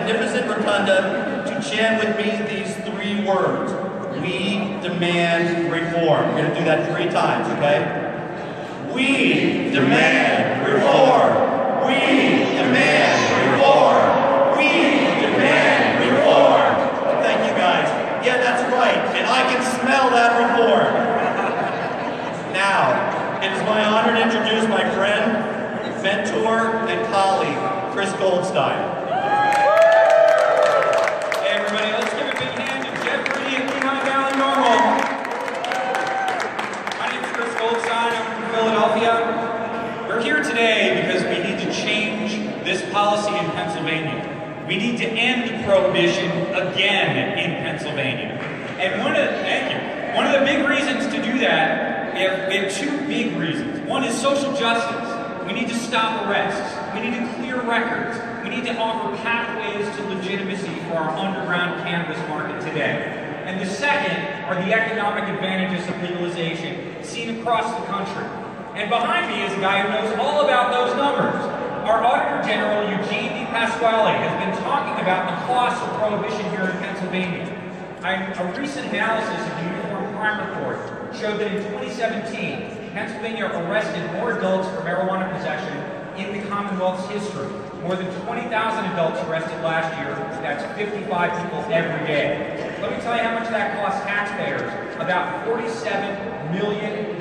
magnificent rotunda to chant with me these 3 words. We demand reform. We're going to do that 3 times, okay? We demand reform. We demand reform. We demand reform. Thank you guys. Yeah, that's right. And I can smell that reform. Now, it is my honor to introduce my friend, mentor, and colleague, Chris Goldstein. Hey everybody, let's give a big hand to Jeffrey and Lehigh Valley Normal. My name is Chris Goldstein, I'm from Philadelphia. We're here today because we need to change this policy in Pennsylvania. We need to end prohibition again in Pennsylvania. And one of the big reasons to do that, we have 2 big reasons. One is social justice. We need to stop arrests. We need to clear records. We need to offer pathways to legitimacy for our underground cannabis market today. And the second are the economic advantages of legalization seen across the country. And behind me is a guy who knows all about those numbers. Our Auditor General, Eugene DePasquale, has been talking about the cost of prohibition here in Pennsylvania. A recent analysis of the Uniform Crime Report showed that in 2017, Pennsylvania arrested more adults for marijuana possession in the Commonwealth's history. More than 20,000 adults arrested last year. That's 55 people every day. Let me tell you how much that costs taxpayers. About $47 million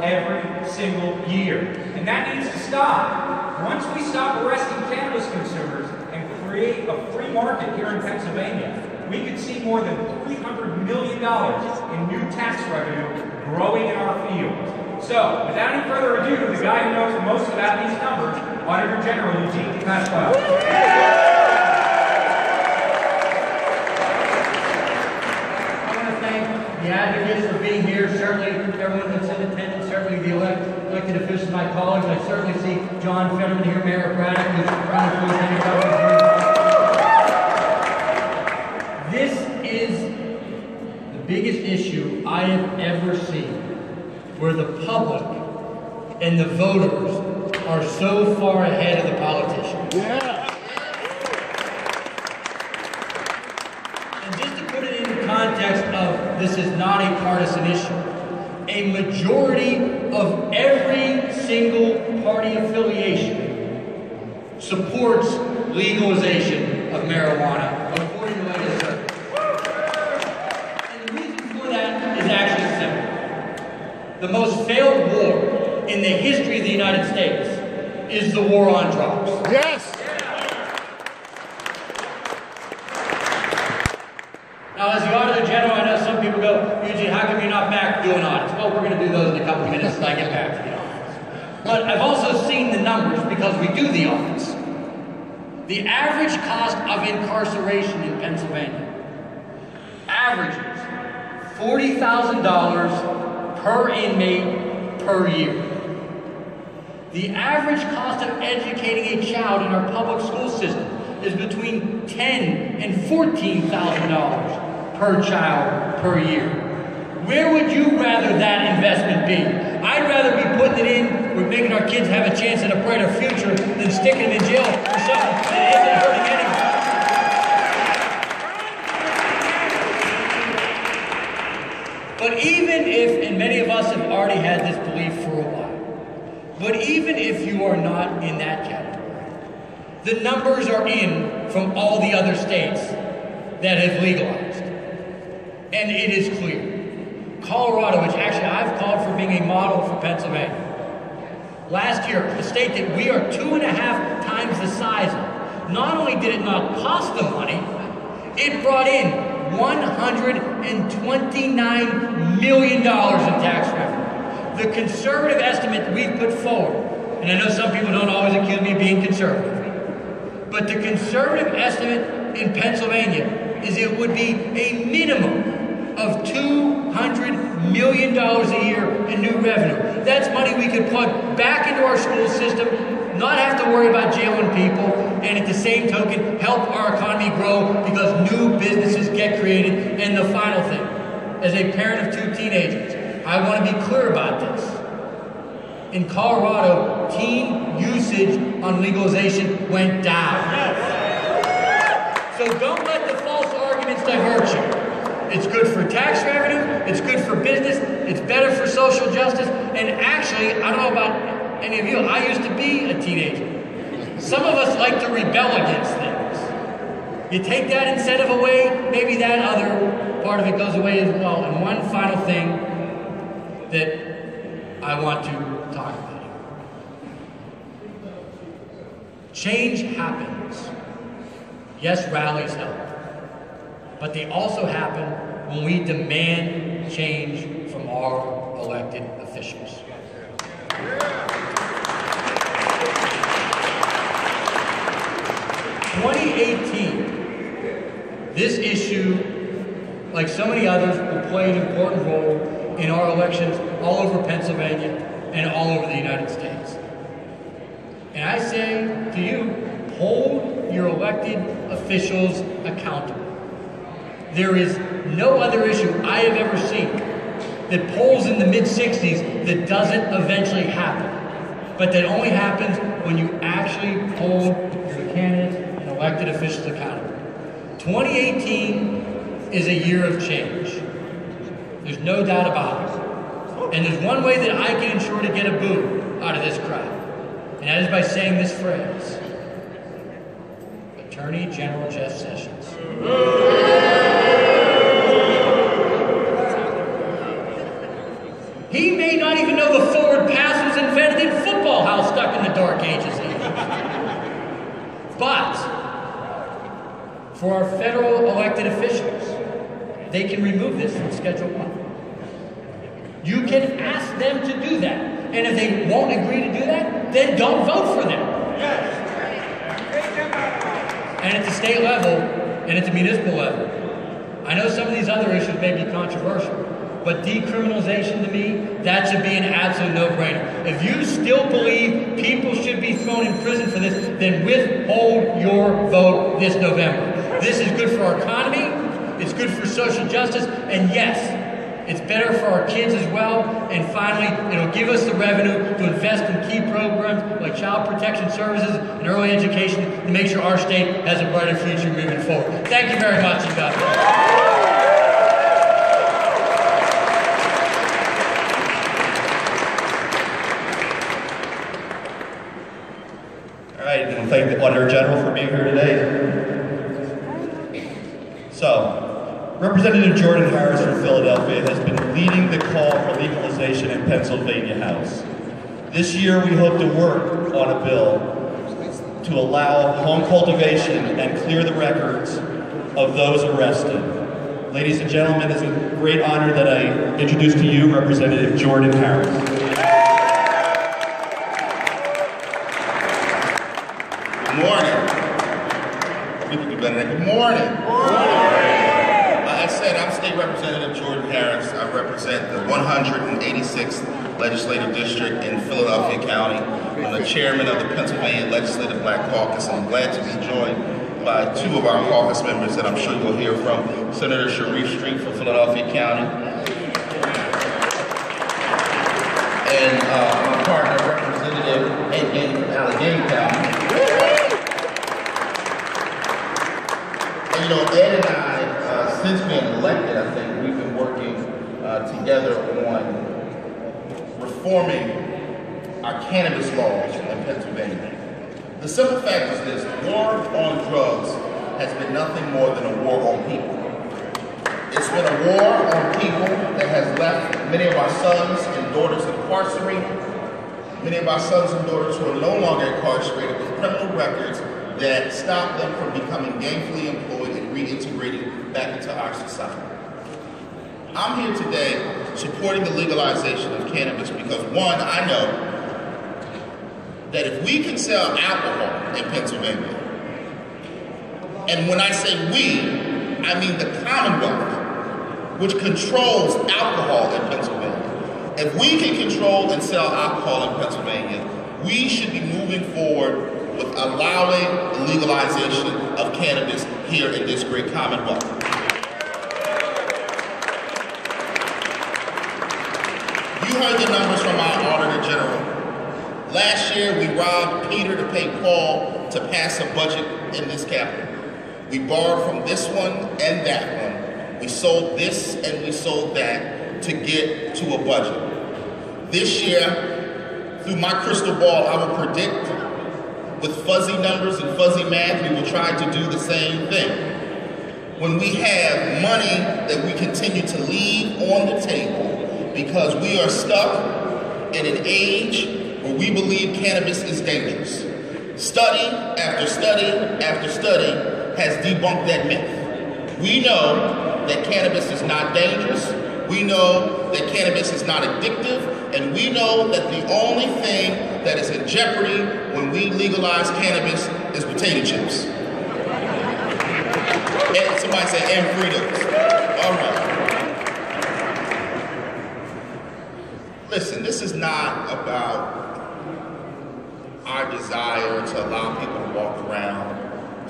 every single year. And that needs to stop. Once we stop arresting cannabis consumers and create a free market here in Pennsylvania, we could see more than $300 million in new tax revenue growing in our fields. So, without any further ado, the guy who knows the most about these numbers, Auditor General Eugene DePasquale. I want to thank the advocates for being here, certainly everyone that's in attendance, certainly the elected officials, my colleagues. I certainly see John Fetterman here, Mayor Braddock, who's running for lieutenant governor. This is the biggest issue I have ever seen, where the public and the voters are so far ahead of the politicians. Yeah. And just to put it in the context of this is not a partisan issue, a majority of every single party affiliation supports legalization of marijuana, according to latest survey. And the reason for that is actually simple. The most failed war in the history of the United States is the war on drugs. Yes! Now, as the Auditor General, I know some people go, Eugene, how come you're not back doing audits? Well, we're going to do those in a couple of minutes as I get back to the audits. But I've also seen the numbers because we do the audits. The average cost of incarceration in Pennsylvania averages $40,000 per inmate per year. The average cost of educating a child in our public school system is between $10,000 and $14,000 per child per year. Where would you rather that investment be? I'd rather be putting it in with making our kids have a chance at a brighter future than sticking them in jail for something that isn't hurting anyone. But even if, and many of us have already had this belief for a while, but even if you are not in that category, the numbers are in from all the other states that have legalized. And it is clear. Colorado, which actually I've called for being a model for Pennsylvania. Last year, a state that we are 2.5 times the size of, not only did it not cost them money, it brought in $129 million in tax revenue. The conservative estimate that we've put forward, and I know some people don't always accuse me of being conservative, but the conservative estimate in Pennsylvania is it would be a minimum of $200 million a year in new revenue. That's money we could plug back into our school system, not have to worry about jailing people, and at the same token, help our economy grow because new businesses get created. And the final thing, as a parent of 2 teenagers, I want to be clear about this. In Colorado, teen usage on legalization went down. So don't let the false arguments divert you. It's good for tax revenue, it's good for business, it's better for social justice, and actually, I don't know about any of you, I used to be a teenager. Some of us like to rebel against things. You take that incentive away, maybe that other part of it goes away as well. And one final thing that I want to talk about. Change happens. Yes, rallies help. But they also happen when we demand change from our elected officials. 2018, this issue, like so many others, will play an important role in our elections all over Pennsylvania and all over the United States. And I say to you, hold your elected officials accountable. There is no other issue I have ever seen that polls in the mid-60s that doesn't eventually happen, but that only happens when you actually hold your candidates and elected officials accountable. 2018 is a year of change. There's no doubt about it. And there's one way that I can ensure to get a boo out of this crowd, and that is by saying this phrase: Attorney General Jeff Sessions. He may not even know the forward pass was invented in football, how stuck in the dark ages he is. But for our federal elected officials, they can remove this from Schedule 1. You can ask them to do that. And if they won't agree to do that, then don't vote for them. And at the state level, and at the municipal level, I know some of these other issues may be controversial, but decriminalization to me, that should be an absolute no-brainer. If you still believe people should be thrown in prison for this, then withhold your vote this November. This is good for our economy, it's good for social justice, and yes, it's better for our kids as well. And finally, it'll give us the revenue to invest in key programs like child protection services and early education to make sure our state has a brighter future moving forward. Thank you very much, and God bless. All right, and thank the Auditor General for being here today. So, Representative Jordan Harris from Philadelphia has been leading the call for legalization in Pennsylvania House. This year we hope to work on a bill to allow home cultivation and clear the records of those arrested. Ladies and gentlemen, it's a great honor that I introduce to you Representative Jordan Harris. Good morning. Good morning. I'm State Representative Jordan Harris. I represent the 186th Legislative District in Philadelphia County. I'm the chairman of the Pennsylvania Legislative Black Caucus, and I'm glad to be joined by two of our caucus members that I'm sure you'll hear from, Senator Sharif Street from Philadelphia County, and my partner, Representative in Allegheny County. And you know, Ed and I, since being elected, I think we've been working together on reforming our cannabis laws in Pennsylvania. The simple fact is this: war on drugs has been nothing more than a war on people. It's been a war on people that has left many of our sons and daughters incarcerated, many of our sons and daughters who are no longer incarcerated with criminal records that stop them from becoming gainfully employed and reintegrating back into our society. I'm here today supporting the legalization of cannabis because, one, I know that if we can sell alcohol in Pennsylvania, and when I say we, I mean the Commonwealth, which controls alcohol in Pennsylvania. If we can control and sell alcohol in Pennsylvania, we should be moving forward with allowing the legalization of cannabis here in this great Commonwealth. You heard the numbers from our Auditor General. Last year, we robbed Peter to pay Paul to pass a budget in this capital. We borrowed from this one and that one. We sold this and we sold that to get to a budget. This year, through my crystal ball, I will predict with fuzzy numbers and fuzzy math, we will try to do the same thing. When we have money that we continue to leave on the table because we are stuck in an age where we believe cannabis is dangerous. Study after study after study has debunked that myth. We know that cannabis is not dangerous. We know that cannabis is not addictive. And we know that the only thing that is in jeopardy when we legalize cannabis is potato chips. And somebody said, and Fritos. All right. Listen, this is not about our desire to allow people to walk around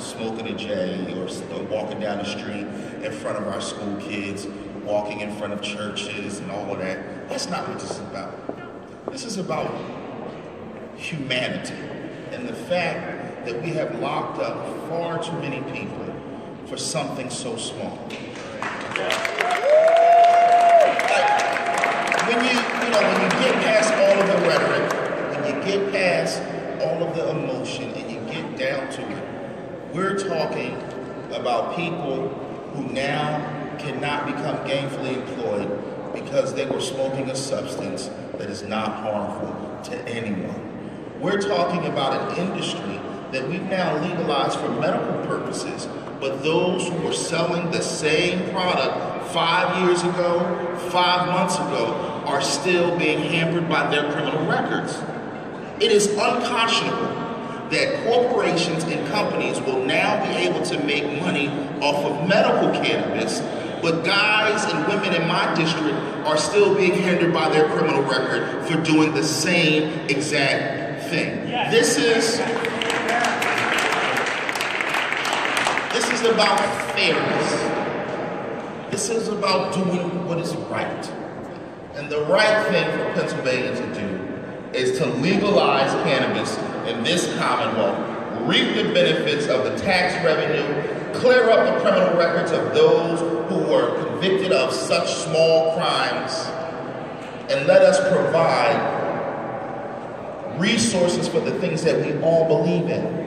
smoking a J or walking down the street in front of our school kids, walking in front of churches and all of that. That's not what this is about. This is about humanity and the fact that we have locked up far too many people for something so small. Like, when you get past all of the rhetoric, when you get past all of the emotion and you get down to it, we're talking about people who now cannot become gainfully employed because they were smoking a substance that is not harmful to anyone. We're talking about an industry that we've now legalized for medical purposes, but those who were selling the same product 5 years ago, 5 months ago, are still being hampered by their criminal records. It is unconscionable that corporations and companies will now be able to make money off of medical cannabis, but guys and women in my district are still being hindered by their criminal record for doing the same exact thing. This is about fairness. This is about doing what is right. And the right thing for Pennsylvania to do is to legalize cannabis in this Commonwealth, reap the benefits of the tax revenue, clear up the criminal records of those who were convicted of such small crimes, and let us provide resources for the things that we all believe in.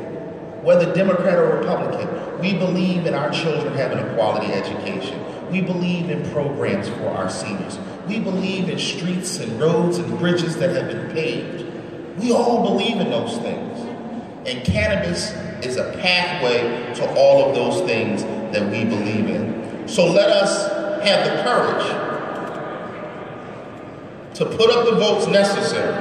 Whether Democrat or Republican, we believe in our children having a quality education. We believe in programs for our seniors. We believe in streets and roads and bridges that have been paved. We all believe in those things. And cannabis is a pathway to all of those things that we believe in. So let us have the courage to put up the votes necessary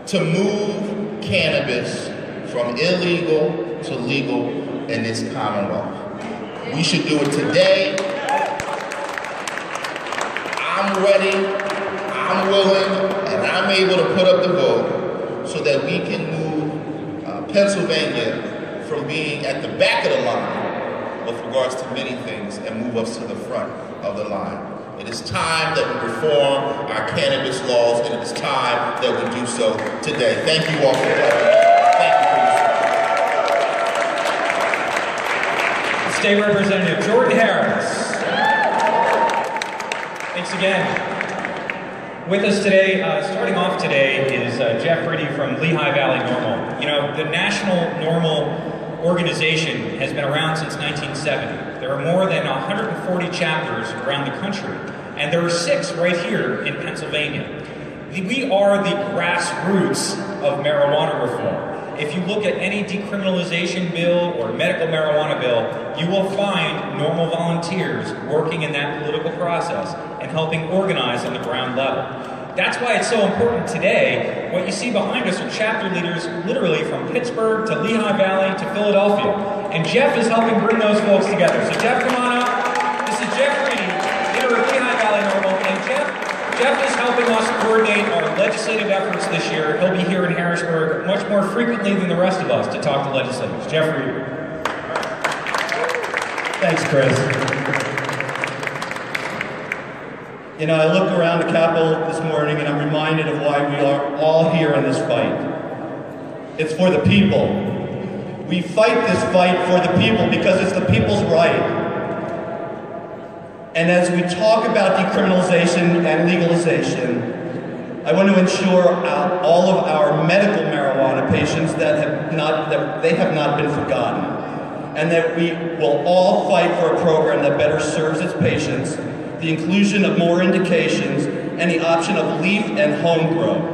to move cannabis from illegal to legal in this Commonwealth. We should do it today. I'm ready, I'm willing, and I'm able to put up the vote so that we can move Pennsylvania from being at the back of the line with regards to many things and move us to the front of the line. It is time that we reform our cannabis laws, and it is time that we do so today. Thank you all for coming. Thank you for your support. State Representative Jordan Harris. Thanks again. With us today, starting off today, is Jeff Ritty from Lehigh Valley NORML. You know, the National NORML organization has been around since 1970. There are more than 140 chapters around the country, and there are 6 right here in Pennsylvania. We are the grassroots of marijuana reform. If you look at any decriminalization bill or medical marijuana bill, you will find NORML volunteers working in that political process and helping organize on the ground level. That's why it's so important today. What you see behind us are chapter leaders literally from Pittsburgh to Lehigh Valley to Philadelphia. And Jeff is helping bring those folks together. So Jeff, come on up. This is Jeff Ritty, leader of Lehigh Valley NORML. And Jeff is helping us coordinate our legislative efforts this year. He'll be here in Harrisburg much more frequently than the rest of us to talk to legislators. Jeff Ritty. Thanks, Chris. You know, I look around the Capitol this morning and I'm reminded of why we are all here in this fight. It's for the people. We fight this fight for the people because it's the people's right. And as we talk about decriminalization and legalization, I want to ensure all of our medical marijuana patients that they have not been forgotten, and that we will all fight for a program that better serves its patients, the inclusion of more indications, and the option of leaf and home grow.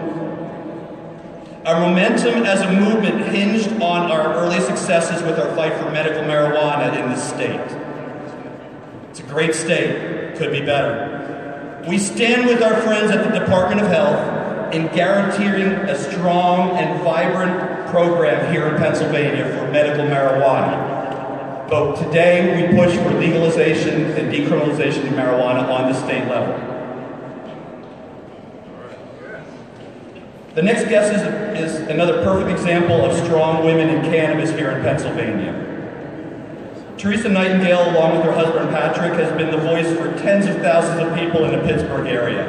Our momentum as a movement hinged on our early successes with our fight for medical marijuana in this state. It's a great state, could be better. We stand with our friends at the Department of Health in guaranteeing a strong and vibrant program here in Pennsylvania for medical marijuana. But today we push for legalization and decriminalization of marijuana on the state level. The next guest is another perfect example of strong women in cannabis here in Pennsylvania. Teresa Nightingale, along with her husband Patrick, has been the voice for tens of thousands of people in the Pittsburgh area.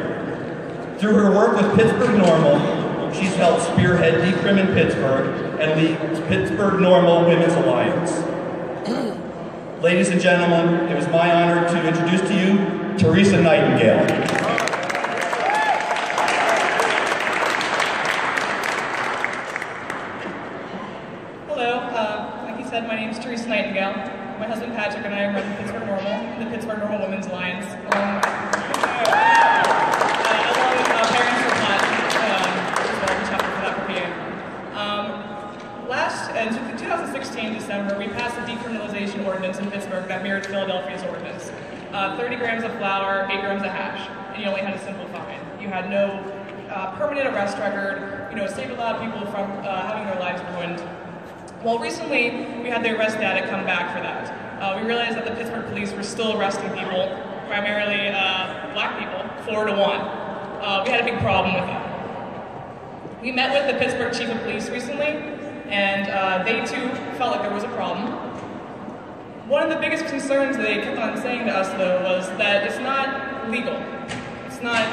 Through her work with Pittsburgh Normal, she's helped spearhead Decrim in Pittsburgh and leads Pittsburgh Normal Women's Alliance. Ladies and gentlemen, it was my honor to introduce to you Teresa Nightingale. My name is Teresa Nightingale. My husband Patrick and I run Pittsburgh Normal, the Pittsburgh Normal Women's Alliance, along with parents for Platt, as well, the chapter for that for PA. In 2016, December, we passed a decriminalization ordinance in Pittsburgh that mirrored Philadelphia's ordinance. 30 grams of flour, 8 grams of hash, and you only had a simple fine. You had no permanent arrest record, saved a lot of people from having their lives ruined. Well, recently, we had the arrest data come back for that. We realized that the Pittsburgh police were still arresting people, primarily black people, 4 to 1. We had a big problem with that. We met with the Pittsburgh Chief of Police recently, and they too felt like there was a problem. One of the biggest concerns they kept on saying to us, though, was that it's not legal. It's not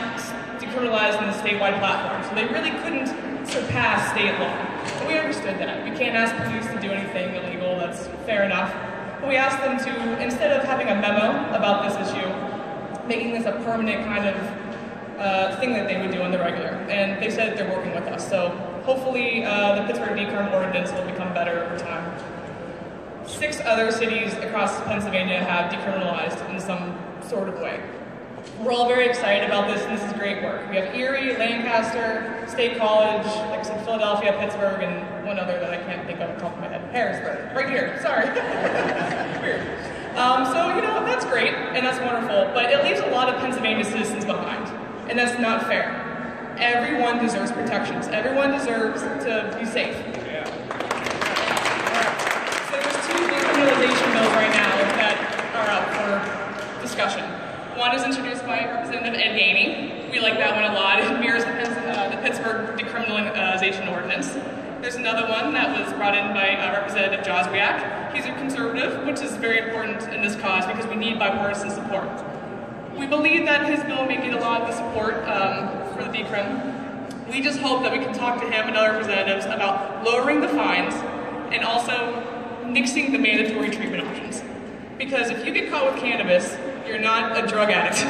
decriminalized in the statewide platform, so they really couldn't surpass state law. And we understood that. We can't ask police to do anything illegal, that's fair enough. But we asked them to, instead of having a memo about this issue, making this a permanent kind of thing that they would do on the regular. And they said that they're working with us. So hopefully the Pittsburgh Decrim ordinance will become better over time. 6 other cities across Pennsylvania have decriminalized in some sort of way. We're all very excited about this, and this is great work. We have Erie, Lancaster, State College, like I said, Philadelphia, Pittsburgh, and one other that I can't think of off the top of my head. Harrisburg, right here, sorry. Weird. So, that's great, and that's wonderful, but it leaves a lot of Pennsylvania citizens behind, and that's not fair. Everyone deserves protections. Everyone deserves to be safe. Yeah. So there's 2 decriminalization bills right now that are up for discussion. One is introduced by Representative Ed Gainey. We like that one a lot. It mirrors the Pittsburgh decriminalization ordinance. There's another one that was brought in by Representative Joswiak. He's a conservative, which is very important in this cause because we need bipartisan support. We believe that his bill may get a lot of the support for the decrim. We just hope that we can talk to him and other representatives about lowering the fines and also nixing the mandatory treatment options. Because if you get caught with cannabis, you're not a drug addict.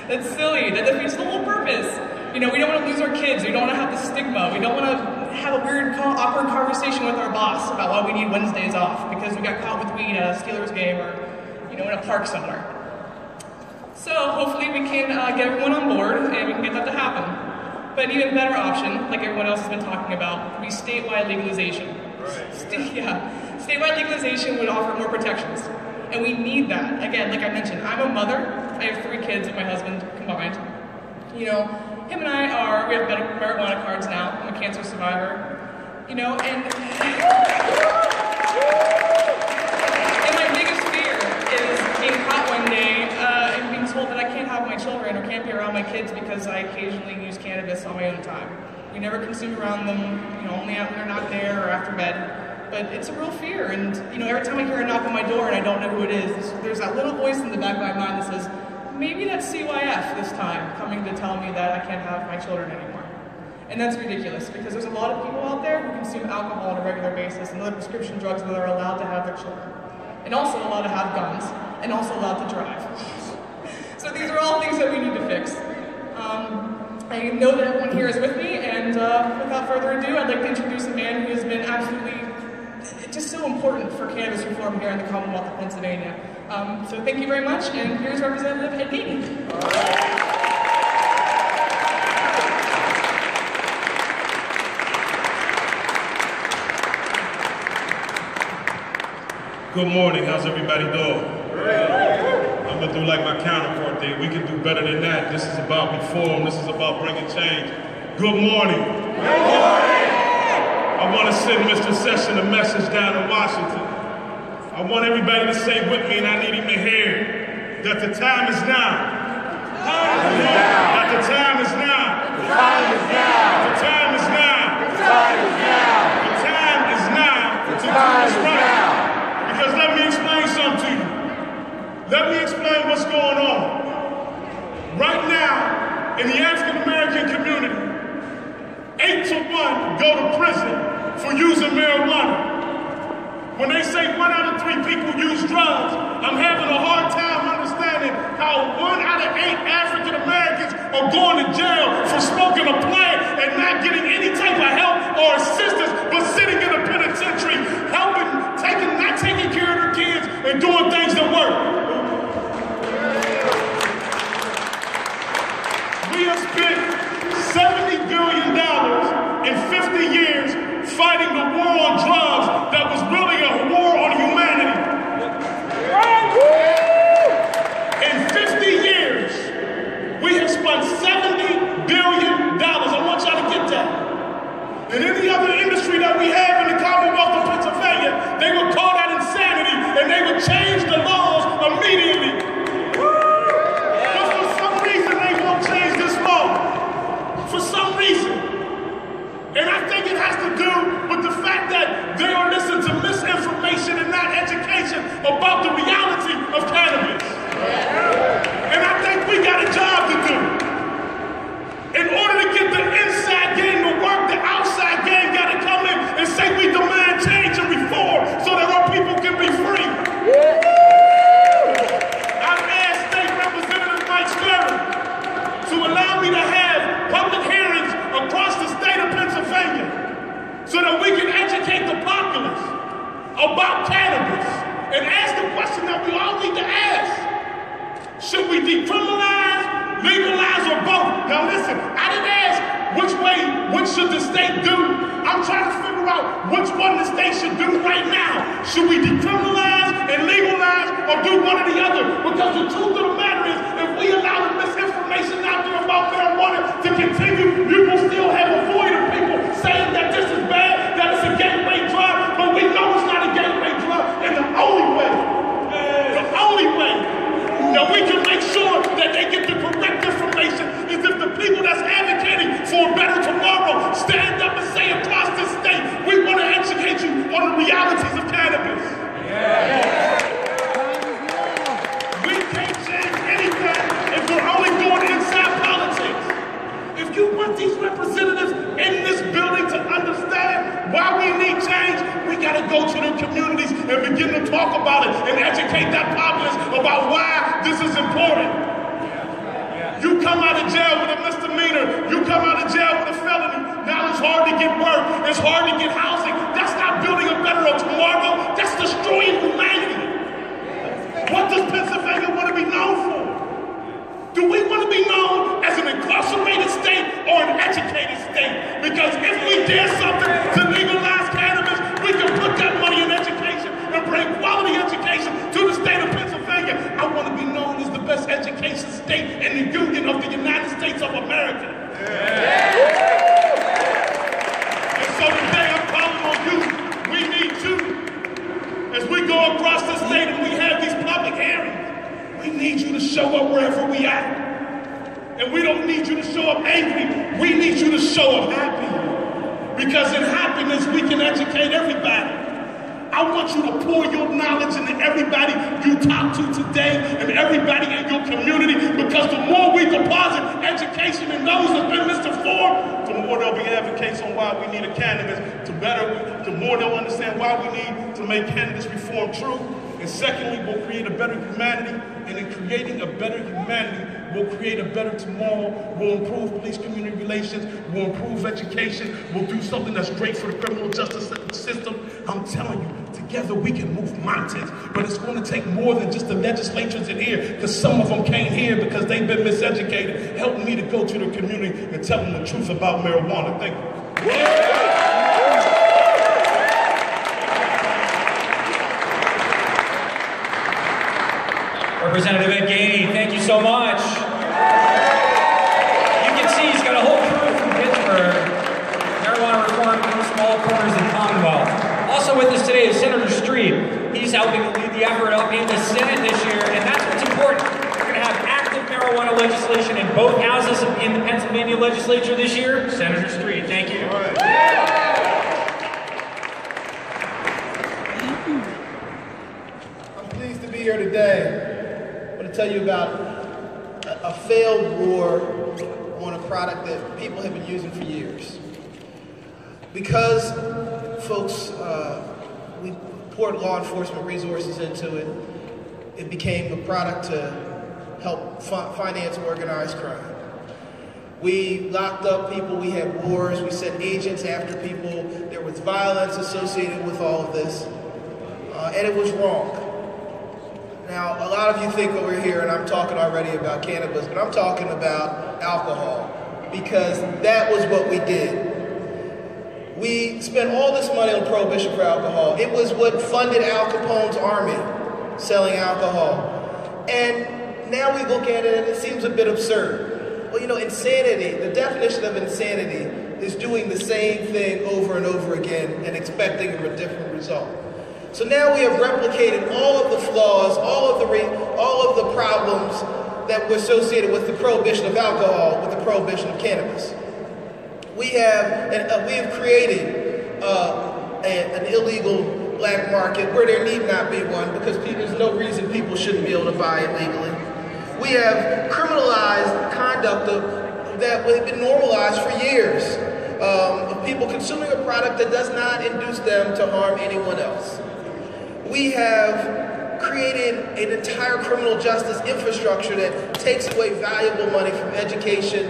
That's silly. That defeats the whole purpose. We don't want to lose our kids. We don't want to have the stigma. We don't want to have a weird, awkward conversation with our boss about why we need Wednesdays off because we got caught with weed at a Steelers game or, in a park somewhere. So hopefully we can get everyone on board and we can get that to happen. But an even better option, like everyone else has been talking about, would be statewide legalization. Right. Statewide legalization would offer more protections. And we need that. Again, like I mentioned, I'm a mother. I have 3 kids with my husband combined. Him and I we have marijuana cards now. I'm a cancer survivor. And my biggest fear is being caught one day and being told that I can't have my children or can't be around my kids because I occasionally use cannabis on my own time. We never consume around them, only when they're not there or after bed. But it's a real fear, and every time I hear a knock on my door and I don't know who it is, there's that little voice in the back of my mind that says, maybe that's CYF this time, coming to tell me that I can't have my children anymore. And that's ridiculous, because there's a lot of people out there who consume alcohol on a regular basis and other prescription drugs that are allowed to have their children. And also allowed to have guns, and also allowed to drive. So these are all things that we need to fix. I know that everyone here is with me, and without further ado, I'd like to introduce a man who has been absolutely just so important for cannabis reform here in the Commonwealth of Pennsylvania. So thank you very much, and here's Representative Ed Deaton. Good morning, how's everybody doing? I'm gonna do like my counterpart did. We can do better than that. This is about reform, this is about bringing change. Good morning. Good morning. I wanna send Mr. Sessions a message down in Washington. I want everybody to say with me, and I need him to hear, that the time is now. That the time is now. The time is now. The time is now. The time is now. The time is now. The time is now. Because let me explain something to you. Let me explain what's going on. Right now, in the African American community, 8 to 1 go to prison for using marijuana. When they say 1 out of 3 people use drugs, I'm having a hard time understanding how 1 out of 8 African Americans are going to jail for smoking a plant and not getting any type of help or assistance, but sitting in a penitentiary, helping, not taking care of their kids and doing things that work. We have spent $70 billion in 50 years fighting the war on drugs that was really a war on humanity. In 50 years, we have spent $70 billion. I want y'all to get that. In any other industry that we have in the Commonwealth of Pennsylvania, they would call that insanity and they would change the laws immediately. But for some reason, they won't change this law. For some reason. And I think it has to do with the fact that they are listening to misinformation and not education about the reality of cannabis. And I think we got a job to do. In order to get the inside game to work, the outside game got to come in and say we demand change and reform so that our people can be free. I've asked State Representative Mike Sperry to allow me to have public hearings across the state of Pennsylvania so that we can educate the populace about cannabis and ask the question that we all need to ask. Should we decriminalize, legalize, or both? Now listen, I didn't ask which should the state do. I'm trying to figure out which one the state should do right now. Should we decriminalize and legalize or do one or the other? Because the truth of the matter is, if we allow the misinformation out there about marijuana to continue, you will still have a void of people saying that this is bad, that it's a gateway drug, but we know it's not a gateway drug. And the only way that we can make sure that they get the correct information is if the people that's advocating for a better tomorrow stand up and say across this state, we want to educate you on the realities of cannabis. We can't change anything if we're only doing inside politics. If you want these representatives in this building to understand why we need change, we got to go to their communities and begin to talk about it and educate that populace about why this is important. You come out of jail with a misdemeanor, you come out of jail with a felony, now it's hard to get work, it's hard to get housing. That's not building a better tomorrow, that's destroying humanity. What does Pennsylvania want to be known for? Do we want to be known as an incarcerated state or an educated state? Because if we did something to legalize cannabis, we can put that money in education and bring quality education to the state of Pennsylvania. I want to be known as the best education state in the Union of the United States of America. And so today I'm calling on you. We need you. As we go across the state and we have these public hearings, we need you to show up wherever we at. And we don't need you to show up angry. We need you to show up happy. Because in happiness, we can educate everybody. I want you to pour your knowledge into everybody you talk to today and everybody in your community, because the more we deposit education in those that have been misinformed, reform, the more there'll be advocates on why we need a cannabis, the more they'll understand why we need to make cannabis reform true. And secondly, we'll create a better humanity, and in creating a better humanity, we'll create a better tomorrow, we'll improve police-community relations, we'll improve education, we'll do something that's great for the criminal justice system. I'm telling you, together we can move mountains, but it's going to take more than just the legislatures in here, because some of them came here because they've been miseducated. Help me to go to the community and tell them the truth about marijuana. Thank you. Representative Ed Gainey, thank you so much. You can see he's got a whole crew from Pittsburgh. Marijuana reform from small corners in the Commonwealth. Also with us today is Senator Street. He's helping lead the effort up in the Senate this year, and that's what's important. We're going to have active marijuana legislation in both houses in the Pennsylvania legislature this year. Senator Street, thank you. All right. I'm pleased to be here today. To tell you about a failed war on a product that people have been using for years. Because folks, we poured law enforcement resources into it, it became a product to help finance organized crime. We locked up people, we had wars, we sent agents after people, there was violence associated with all of this, and it was wrong. Now, a lot of you think over here, and I'm talking already about cannabis, but I'm talking about alcohol, because that was what we did. We spent all this money on prohibition for alcohol. It was what funded Al Capone's army, selling alcohol. And now we look at it and it seems a bit absurd. Well, you know, insanity, the definition of insanity is doing the same thing over and over again and expecting a different result. So now we have replicated all of the flaws, all of the problems that were associated with the prohibition of alcohol, with the prohibition of cannabis. We have created an illegal black market where there need not be one, because there's no reason people shouldn't be able to buy it legally. We have criminalized conduct that has been normalized for years of people consuming a product that does not induce them to harm anyone else. We have created an entire criminal justice infrastructure that takes away valuable money from education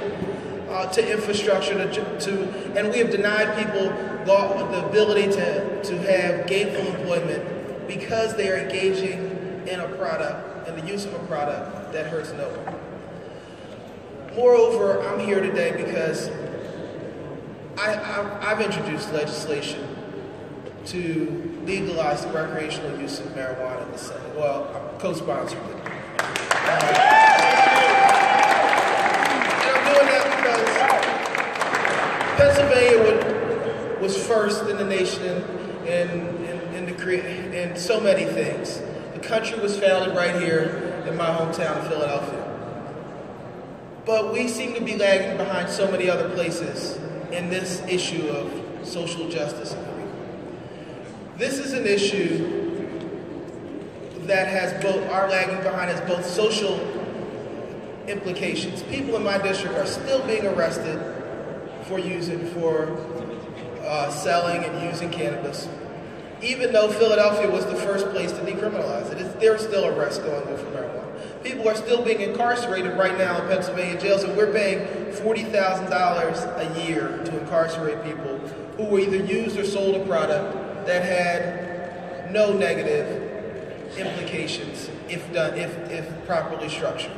to infrastructure, and we have denied people the ability to have gainful employment because they are engaging in a product, in the use of a product that hurts no one. Moreover, I'm here today because I've introduced legislation to legalize the recreational use of marijuana in the Senate. Well, I'm co-sponsored it. And I'm doing that because Pennsylvania was first in the nation in so many things. The country was founded right here in my hometown of Philadelphia. But we seem to be lagging behind so many other places in this issue of social justice. This is an issue that has our lagging behind has both social implications. People in my district are still being arrested for selling and using cannabis, even though Philadelphia was the first place to decriminalize it. There's still arrests going on for marijuana. People are still being incarcerated right now in Pennsylvania jails, and we're paying $40,000 a year to incarcerate people who either used or sold a product that had no negative implications if properly structured.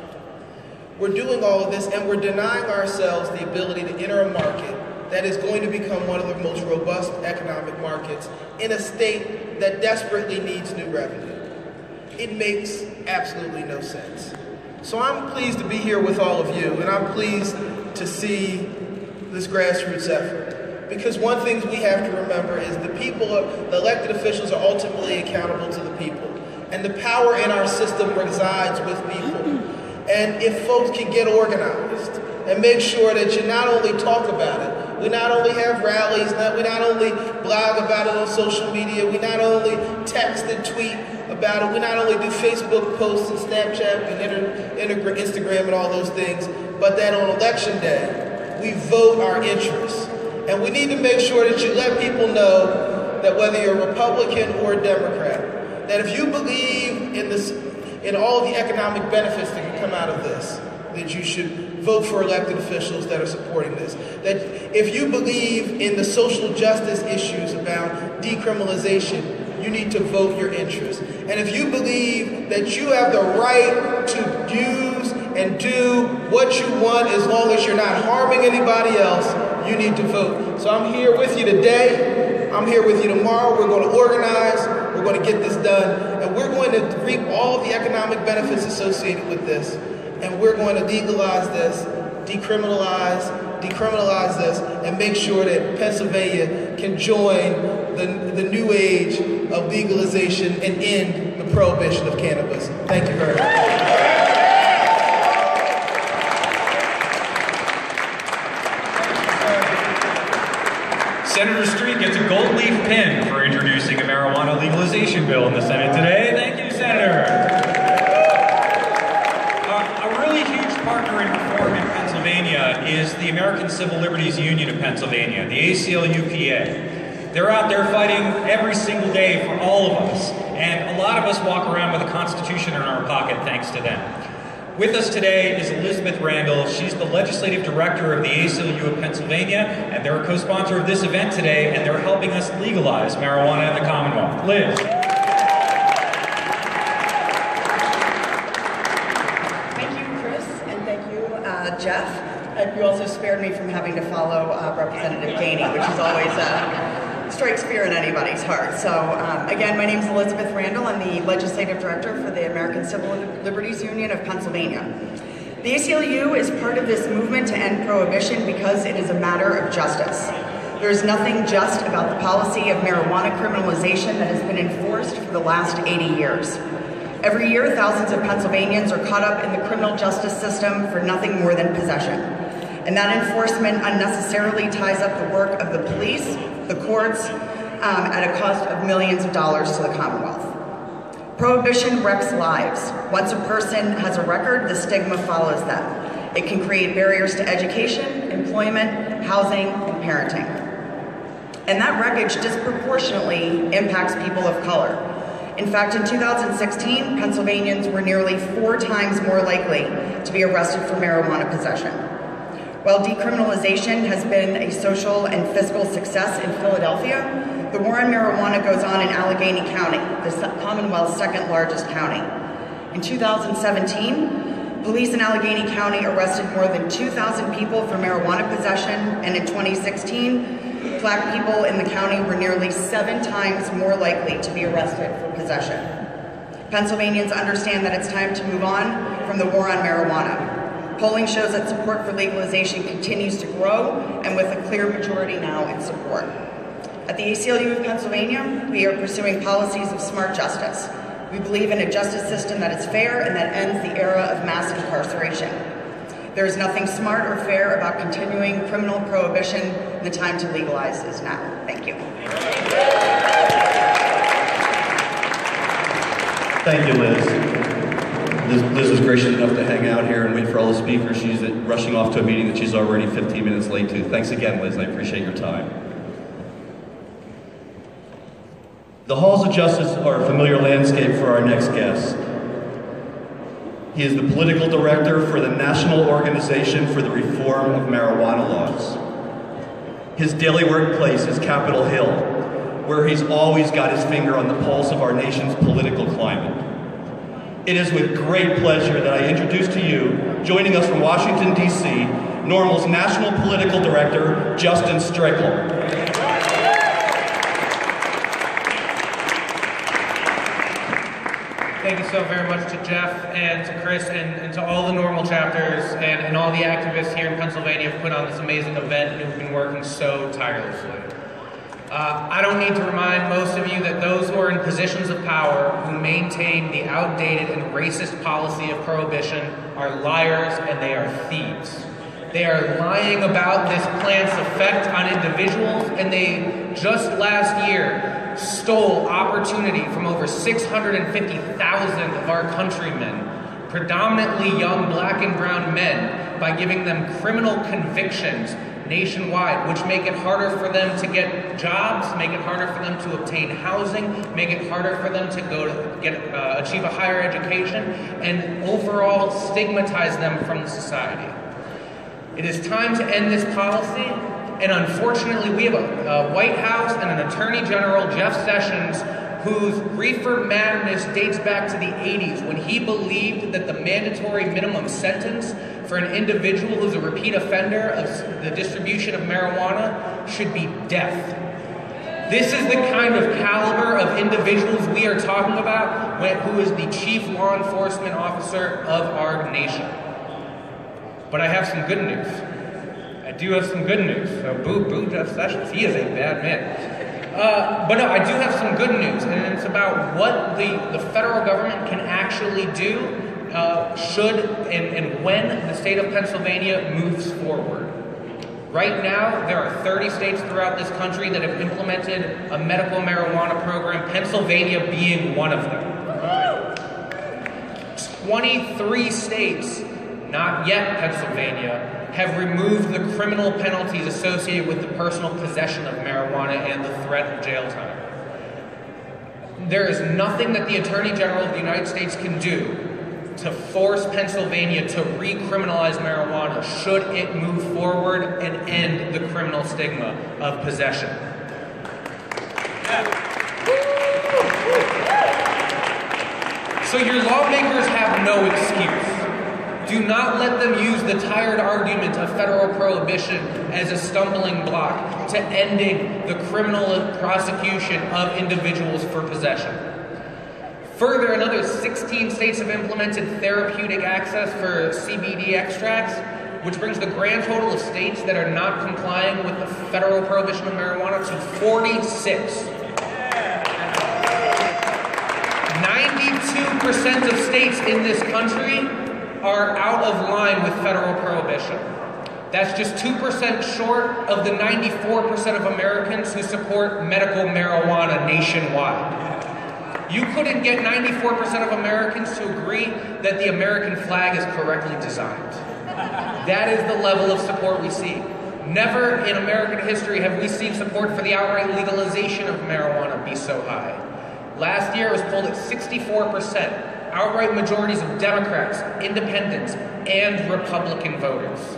We're doing all of this, and we're denying ourselves the ability to enter a market that is going to become one of the most robust economic markets in a state that desperately needs new revenue. It makes absolutely no sense. So I'm pleased to be here with all of you, and I'm pleased to see this grassroots effort. Because one thing we have to remember is the elected officials are ultimately accountable to the people. And the power in our system resides with people. And if folks can get organized and make sure that you not only talk about it, we not only have rallies, we not only blog about it on social media, we not only text and tweet about it, we not only do Facebook posts and Snapchat and Instagram and all those things, but that on election day, we vote our interests. And we need to make sure that you let people know that whether you're a Republican or a Democrat, that if you believe in all the economic benefits that can come out of this, that you should vote for elected officials that are supporting this. That if you believe in the social justice issues about decriminalization, you need to vote your interests. And if you believe that you have the right to use and do what you want as long as you're not harming anybody else, you need to vote. So I'm here with you today. I'm here with you tomorrow. We're going to organize. We're going to get this done. And we're going to reap all the economic benefits associated with this. And we're going to legalize this, decriminalize this, and make sure that Pennsylvania can join the new age of legalization and end the prohibition of cannabis. Thank you very much. Senator Street gets a gold leaf pin for introducing a marijuana legalization bill in the Senate today. Thank you, Senator. A really huge partner in reform in Pennsylvania is the American Civil Liberties Union of Pennsylvania, the ACLU-PA. They're out there fighting every single day for all of us, and a lot of us walk around with a Constitution in our pocket thanks to them. With us today is Elizabeth Randall. She's the Legislative Director of the ACLU of Pennsylvania, and they're a co-sponsor of this event today, and they're helping us legalize marijuana in the Commonwealth. Liz. Thank you, Chris, and thank you, Jeff. You also spared me from having to follow Representative Gainey, which is always strikes fear in anybody's heart. So again, my name is Elizabeth Randall. I'm the Legislative Director for the American Civil Liberties Union of Pennsylvania. The ACLU is part of this movement to end prohibition because it is a matter of justice. There is nothing just about the policy of marijuana criminalization that has been enforced for the last 80 years. Every year, thousands of Pennsylvanians are caught up in the criminal justice system for nothing more than possession. And that enforcement unnecessarily ties up the work of the police, the courts, at a cost of millions of dollars to the Commonwealth. Prohibition wrecks lives. Once a person has a record, the stigma follows them. It can create barriers to education, employment, housing, and parenting. And that wreckage disproportionately impacts people of color. In fact, in 2016, Pennsylvanians were nearly 4 times more likely to be arrested for marijuana possession. While decriminalization has been a social and fiscal success in Philadelphia, the war on marijuana goes on in Allegheny County, the Commonwealth's second largest county. In 2017, police in Allegheny County arrested more than 2,000 people for marijuana possession, and in 2016, Black people in the county were nearly 7 times more likely to be arrested for possession. Pennsylvanians understand that it's time to move on from the war on marijuana. Polling shows that support for legalization continues to grow, and with a clear majority now in support. At the ACLU of Pennsylvania, we are pursuing policies of smart justice. We believe in a justice system that is fair and that ends the era of mass incarceration. There is nothing smart or fair about continuing criminal prohibition, and the time to legalize is now. Thank you. Thank you, Liz. Liz was gracious enough to hang out here and wait for all the speakers. She's rushing off to a meeting that she's already 15 minutes late to. Thanks again, Liz. I appreciate your time. The halls of justice are a familiar landscape for our next guest. He is the political director for the National Organization for the Reform of Marijuana Laws. His daily workplace is Capitol Hill, where he's always got his finger on the pulse of our nation's political climate. It is with great pleasure that I introduce to you, joining us from Washington, D.C., NORML's National Political Director, Justin Strickle. Thank you so very much to Jeff and to Chris and to all the NORML chapters and all the activists here in Pennsylvania who put on this amazing event and who've been working so tirelessly. I don't need to remind most of you that those who are in positions of power who maintain the outdated and racist policy of prohibition are liars and they are thieves. They are lying about this plant's effect on individuals, and they just last year stole opportunity from over 650,000 of our countrymen, predominantly young black and brown men, by giving them criminal convictions nationwide, which make it harder for them to get jobs, make it harder for them to obtain housing, make it harder for them to achieve a higher education, and overall stigmatize them from the society. It is time to end this policy, and unfortunately we have a White House and an Attorney General, Jeff Sessions, whose reefer madness dates back to the 80s when he believed that the mandatory minimum sentence for an individual who's a repeat offender of the distribution of marijuana should be death. This is the kind of caliber of individuals we are talking about who is the chief law enforcement officer of our nation. But I have some good news. I do have some good news. So boo Jeff Sessions, he is a bad man. But no, I do have some good news, and it's about what the federal government can actually do should and when the state of Pennsylvania moves forward. Right now, there are 30 states throughout this country that have implemented a medical marijuana program, Pennsylvania being one of them. 23 states, not yet Pennsylvania, have removed the criminal penalties associated with the personal possession of marijuana and the threat of jail time. There is nothing that the Attorney General of the United States can do to force Pennsylvania to recriminalize marijuana should it move forward and end the criminal stigma of possession. So your lawmakers have no excuse. Do not let them use the tired argument of federal prohibition as a stumbling block to ending the criminal prosecution of individuals for possession. Further, another 16 states have implemented therapeutic access for CBD extracts, which brings the grand total of states that are not complying with the federal prohibition of marijuana to 46. 92% of states in this country are out of line with federal prohibition. That's just 2% short of the 94% of Americans who support medical marijuana nationwide. You couldn't get 94% of Americans to agree that the American flag is correctly designed. That is the level of support we see. Never in American history have we seen support for the outright legalization of marijuana be so high. Last year it was polled at 64%. Outright majorities of Democrats, Independents, and Republican voters.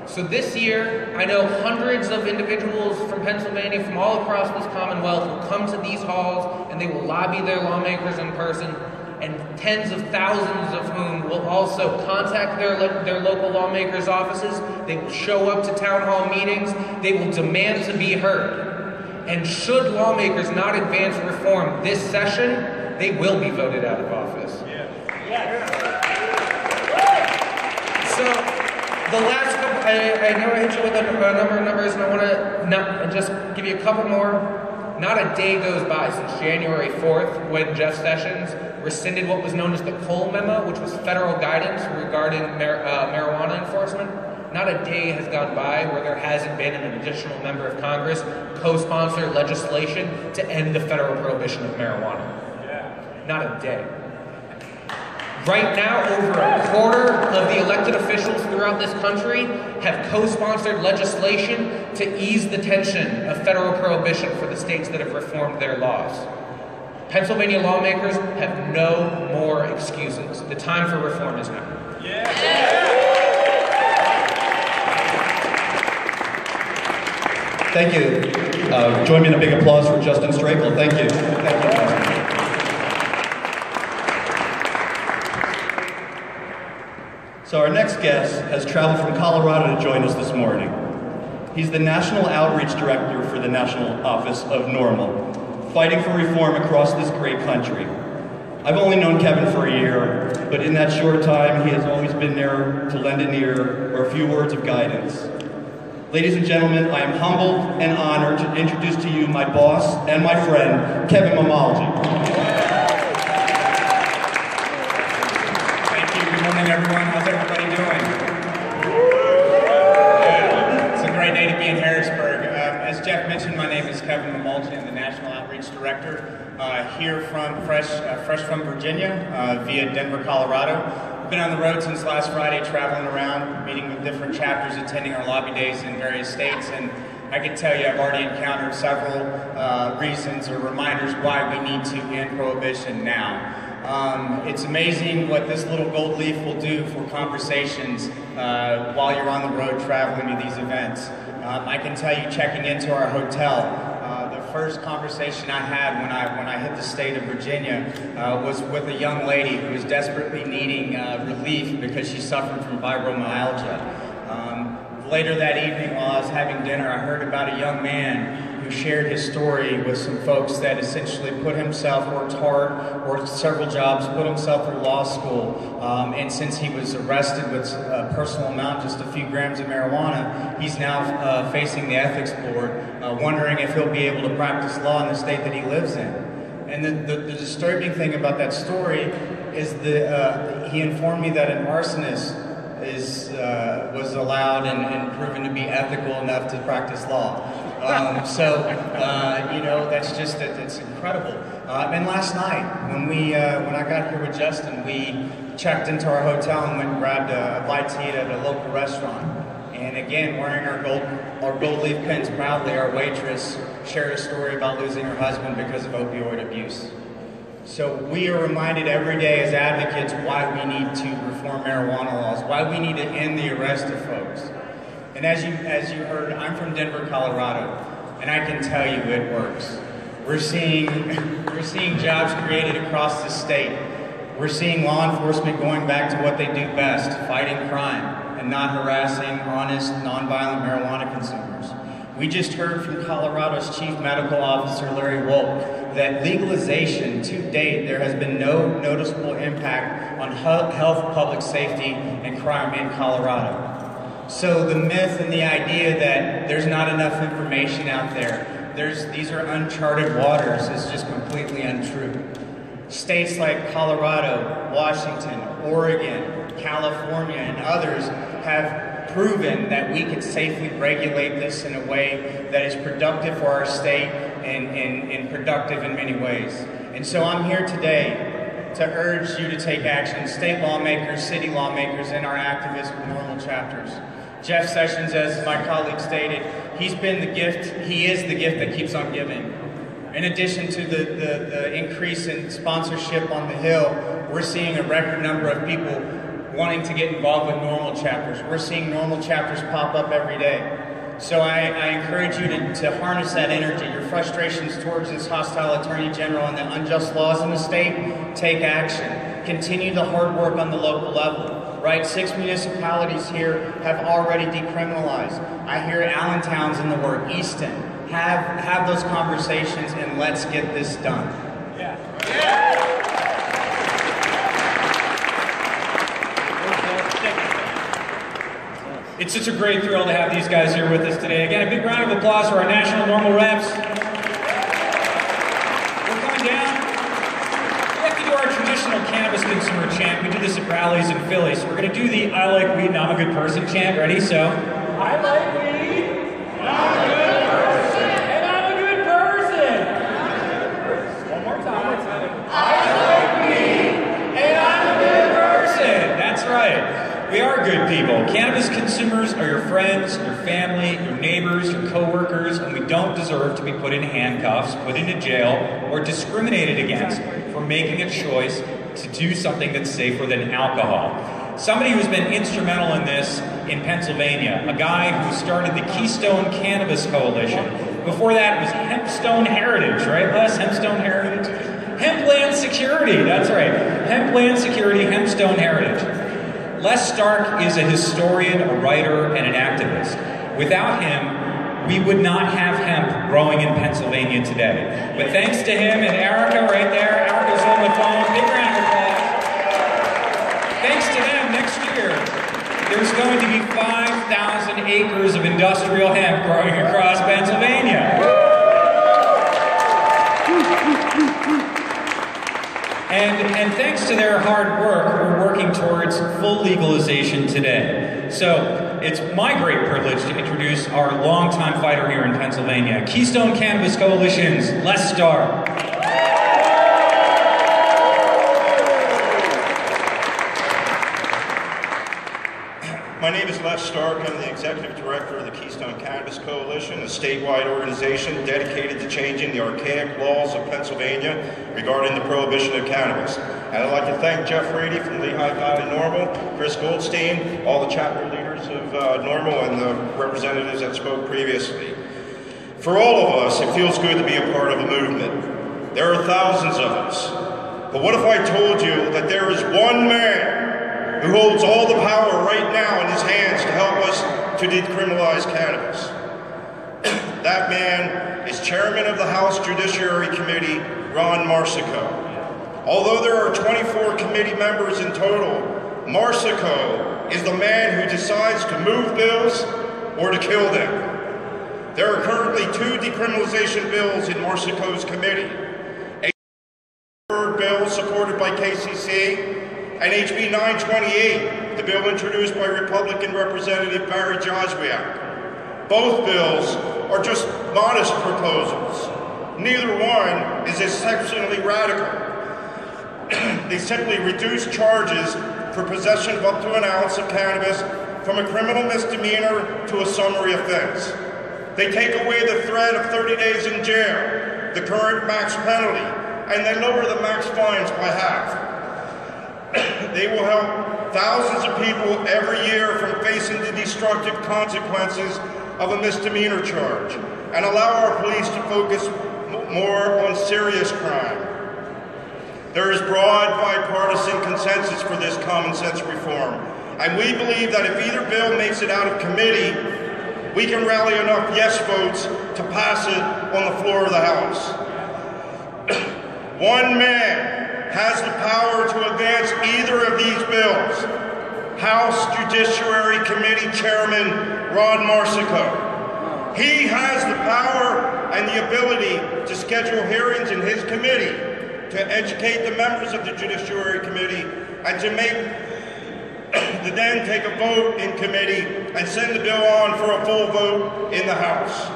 So this year, I know hundreds of individuals from Pennsylvania, from all across this Commonwealth, will come to these halls and they will lobby their lawmakers in person, and tens of thousands of whom will also contact their local lawmakers' offices. They will show up to town hall meetings. They will demand to be heard. And should lawmakers not advance reform this session, they will be voted out of office. So, the last couple, I know I hit you with a number of numbers, and I want to just give you a couple more. Not a day goes by since January 4th, when Jeff Sessions rescinded what was known as the Cole Memo, which was federal guidance regarding marijuana enforcement. Not a day has gone by where there hasn't been an additional member of Congress co-sponsor legislation to end the federal prohibition of marijuana. Not a day. Right now, over a quarter of the elected officials throughout this country have co-sponsored legislation to ease the tension of federal prohibition for the states that have reformed their laws. Pennsylvania lawmakers have no more excuses. The time for reform is now. Thank you. Join me in a big applause for Justin Strakel. Thank you. Thank you, Justin. So our next guest has traveled from Colorado to join us this morning. He's the National Outreach Director for the National Office of NORML, fighting for reform across this great country. I've only known Kevin for a year, but in that short time, he has always been there to lend an ear or a few words of guidance. Ladies and gentlemen, I am humbled and honored to introduce to you my boss and my friend, Kevin Mammalji. Thank you. Good morning, everyone. How's everybody doing? It's a great day to be in Harrisburg. As Jeff mentioned, my name is Kevin Mammalji. I'm the National Outreach Director here from fresh from Virginia via Denver, Colorado. I've been on the road since last Friday, traveling around, meeting with different chapters, attending our lobby days in various states, and I can tell you I've already encountered several reasons or reminders why we need to end prohibition now. It's amazing what this little gold leaf will do for conversations while you're on the road traveling to these events. I can tell you, checking into our hotel, the first conversation I had when I hit the state of Virginia was with a young lady who was desperately needing relief because she suffered from fibromyalgia. Later that evening, while I was having dinner, I heard about a young man who shared his story with some folks that essentially worked hard, worked several jobs, put himself through law school, and since he was arrested with a personal amount, just a few grams of marijuana, he's now facing the ethics board, wondering if he'll be able to practice law in the state that he lives in. And the disturbing thing about that story is that he informed me that an arsonist was allowed and proven to be ethical enough to practice law. You know, it's incredible. And last night, when I got here with Justin, we checked into our hotel and went and grabbed a bite to eat at a local restaurant. And again, wearing our gold leaf pins proudly, our waitress shared a story about losing her husband because of opioid abuse. So we are reminded every day as advocates why we need to reform marijuana laws, why we need to end the arrest of folks. And as you heard, I'm from Denver, Colorado, and I can tell you it works. We're seeing jobs created across the state. We're seeing law enforcement going back to what they do best, fighting crime and not harassing honest, nonviolent marijuana consumers. We just heard from Colorado's Chief Medical Officer, Larry Wolk, that legalization to date, there has been no noticeable impact on health, public safety, and crime in Colorado. So the myth and the idea that there's not enough information out there, these are uncharted waters, is just completely untrue. States like Colorado, Washington, Oregon, California, and others have proven that we can safely regulate this in a way that is productive for our state and productive in many ways. And so I'm here today to urge you to take action, state lawmakers, city lawmakers, and our activists with normal chapters. Jeff Sessions, as my colleague stated, he is the gift that keeps on giving. In addition to the increase in sponsorship on the Hill, we're seeing a record number of people wanting to get involved with normal chapters. We're seeing normal chapters pop up every day. So I encourage you to harness that energy, your frustrations towards this hostile Attorney General and the unjust laws in the state. Take action. Continue the hard work on the local level. Right? 6 municipalities here have already decriminalized. I hear Allentown's in the work, Easton. Have those conversations and let's get this done. Yeah. It's such a great thrill to have these guys here with us today. Again, a big round of applause for our national normal reps. We're coming down. We have to do our traditional cannabis consumer chant. We do this at rallies in Philly. So we're going to do the I like weed and I'm a good person chant. Ready? So, I like weed, and I'm a good person, and I'm a good person. One more time. I like weed, and I'm a good person. That's right. We are good people. Cannabis consumers are your friends, your family, your neighbors, your co-workers, and we don't deserve to be put in handcuffs, put into jail, or discriminated against for making a choice to do something that's safer than alcohol. Somebody who's been instrumental in this in Pennsylvania, a guy who started the Keystone Cannabis Coalition. Before that, it was Hempstone Heritage, right, Les? Hempstone Heritage? Hempland Security, that's right. Hempland Security, Hempstone Heritage. Les Stark is a historian, a writer, and an activist. Without him, we would not have hemp growing in Pennsylvania today. But thanks to him and Erica right there, Erica's on the phone, big round of applause. Thanks to them, next year, there's going to be 5,000 acres of industrial hemp growing across Pennsylvania. And thanks to their hard work, we're working towards full legalization today. So it's my great privilege to introduce our longtime fighter here in Pennsylvania, Keystone Cannabis Coalition's Les Stark. My name is Les Stark. I'm the Executive Director of the Keystone Cannabis Coalition, a statewide organization dedicated to changing the archaic laws of Pennsylvania regarding the prohibition of cannabis. And I'd like to thank Jeff Rady from Lehigh Valley NORML, Chris Goldstein, all the chapter leaders of NORML, and the representatives that spoke previously. For all of us, it feels good to be a part of a movement. There are thousands of us. But what if I told you that there is one man who holds all the power right now in his hands to help us to decriminalize cannabis? That man is Chairman of the House Judiciary Committee, Ron Marsico. Although there are 24 committee members in total, Marsico is the man who decides to move bills or to kill them. There are currently 2 decriminalization bills in Marsico's committee. A bill supported by KCC, and HB 928, the bill introduced by Republican Representative Barry Joswiak. Both bills are just modest proposals. Neither one is exceptionally radical. They simply reduce charges for possession of up to an ounce of cannabis from a criminal misdemeanor to a summary offense. They take away the threat of 30 days in jail, the current max penalty, and they lower the max fines by half. They will help thousands of people every year from facing the destructive consequences of a misdemeanor charge and allow our police to focus more on serious crime. There is broad bipartisan consensus for this common sense reform, and we believe that if either bill makes it out of committee, we can rally enough yes votes to pass it on the floor of the House. One man has the power to advance either of these bills: House Judiciary Committee Chairman Ron Marsico. He has the power and the ability to schedule hearings in his committee, to educate the members of the Judiciary Committee, and to then take a vote in committee and send the bill on for a full vote in the House.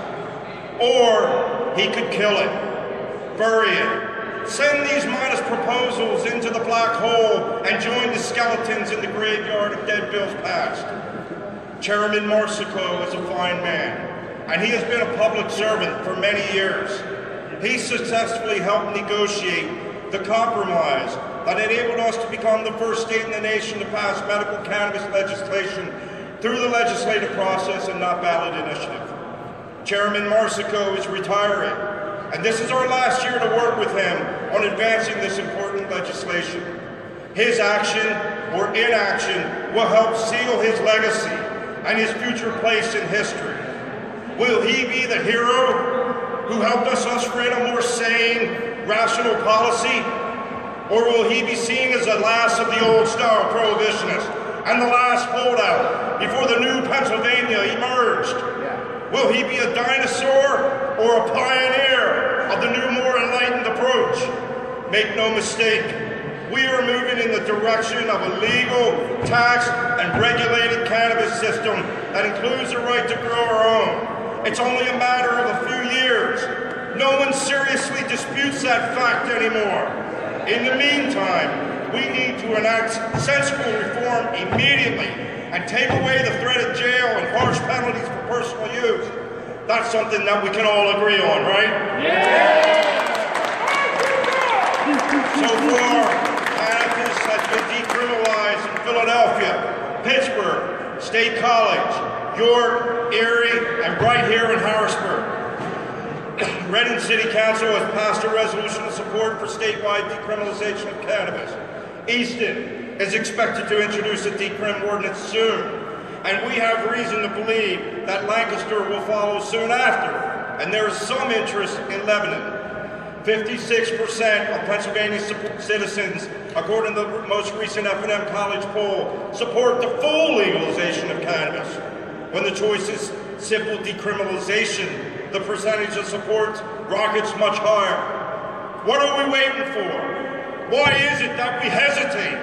Or he could kill it, bury it, send these modest proposals into the black hole and join the skeletons in the graveyard of dead bills passed. Chairman Marsico is a fine man, and he has been a public servant for many years. He successfully helped negotiate the compromise that enabled us to become the first state in the nation to pass medical cannabis legislation through the legislative process and not ballot initiative. Chairman Marsico is retiring, and this is our last year to work with him on advancing this important legislation. His action or inaction will help seal his legacy and his future place in history. Will he be the hero who helped us usher in a more sane, rational policy? Or will he be seen as the last of the old-style prohibitionists and the last holdout before the new Pennsylvania emerged? Will he be a dinosaur or a pioneer of the new, more enlightened approach? Make no mistake, we are moving in the direction of a legal, taxed, and regulated cannabis system that includes the right to grow our own. It's only a matter of a few years. No one seriously disputes that fact anymore. In the meantime, we need to enact sensible reform immediately and take away the threat of jail and harsh penalties for personal use. That's something that we can all agree on, right? Yeah! So far, cannabis has been decriminalized in Philadelphia, Pittsburgh, State College, York, Erie, and right here in Harrisburg. Reading City Council has passed a resolution of support for statewide decriminalization of cannabis. Easton is expected to introduce a decrim ordinance soon, and we have reason to believe that Lancaster will follow soon after, and there is some interest in Lebanon. 56% of Pennsylvania citizens, according to the most recent F&M College poll, support the full legalization of cannabis. When the choice is simple decriminalization, the percentage of support rockets much higher. What are we waiting for? Why is it that we hesitate?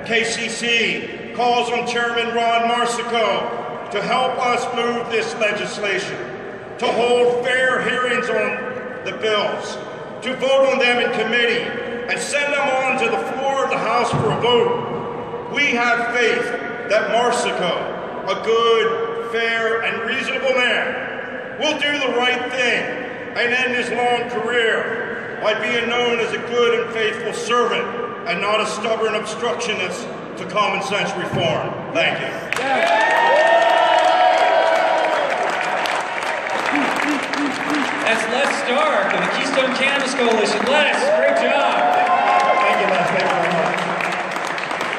KCC calls on Chairman Ron Marsico to help us move this legislation, to hold fair hearings on the bills, to vote on them in committee, and send them on to the floor of the House for a vote. We have faith that Marsico a good, fair, and reasonable man will do the right thing and end his long career by being known as a good and faithful servant and not a stubborn obstructionist to common sense reform. Thank you. That's Les Stark of the Keystone Cannabis Coalition. Les, great job. Thank you, Les. Thank you very much.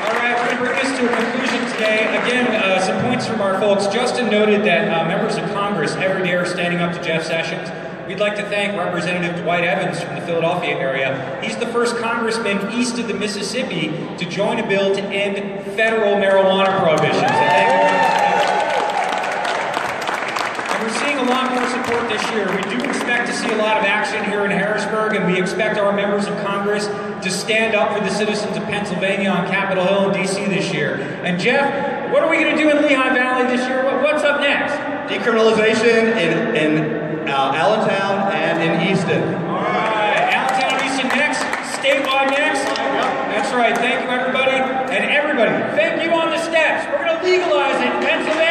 All right, we're going to bring this to a conclusion today. Again, some points from our folks. Justin noted that members of Congress every day are standing up to Jeff Sessions. We'd like to thank Representative Dwight Evans from the Philadelphia area. He's the first congressman east of the Mississippi to join a bill to end federal marijuana prohibition. So thank you very much. And we're seeing a lot more support this year. We do expect to see a lot of action here in Harrisburg, and we expect our members of Congress to stand up for the citizens of Pennsylvania on Capitol Hill in D.C. this year. And Jeff, what are we going to do in Lehigh Valley this year? What's up next? Decriminalization in Allentown and in Easton. All right, Allentown, Easton next, statewide next. That's right. Thank you, everybody, and everybody. Thank you on the steps. We're going to legalize it in Pennsylvania.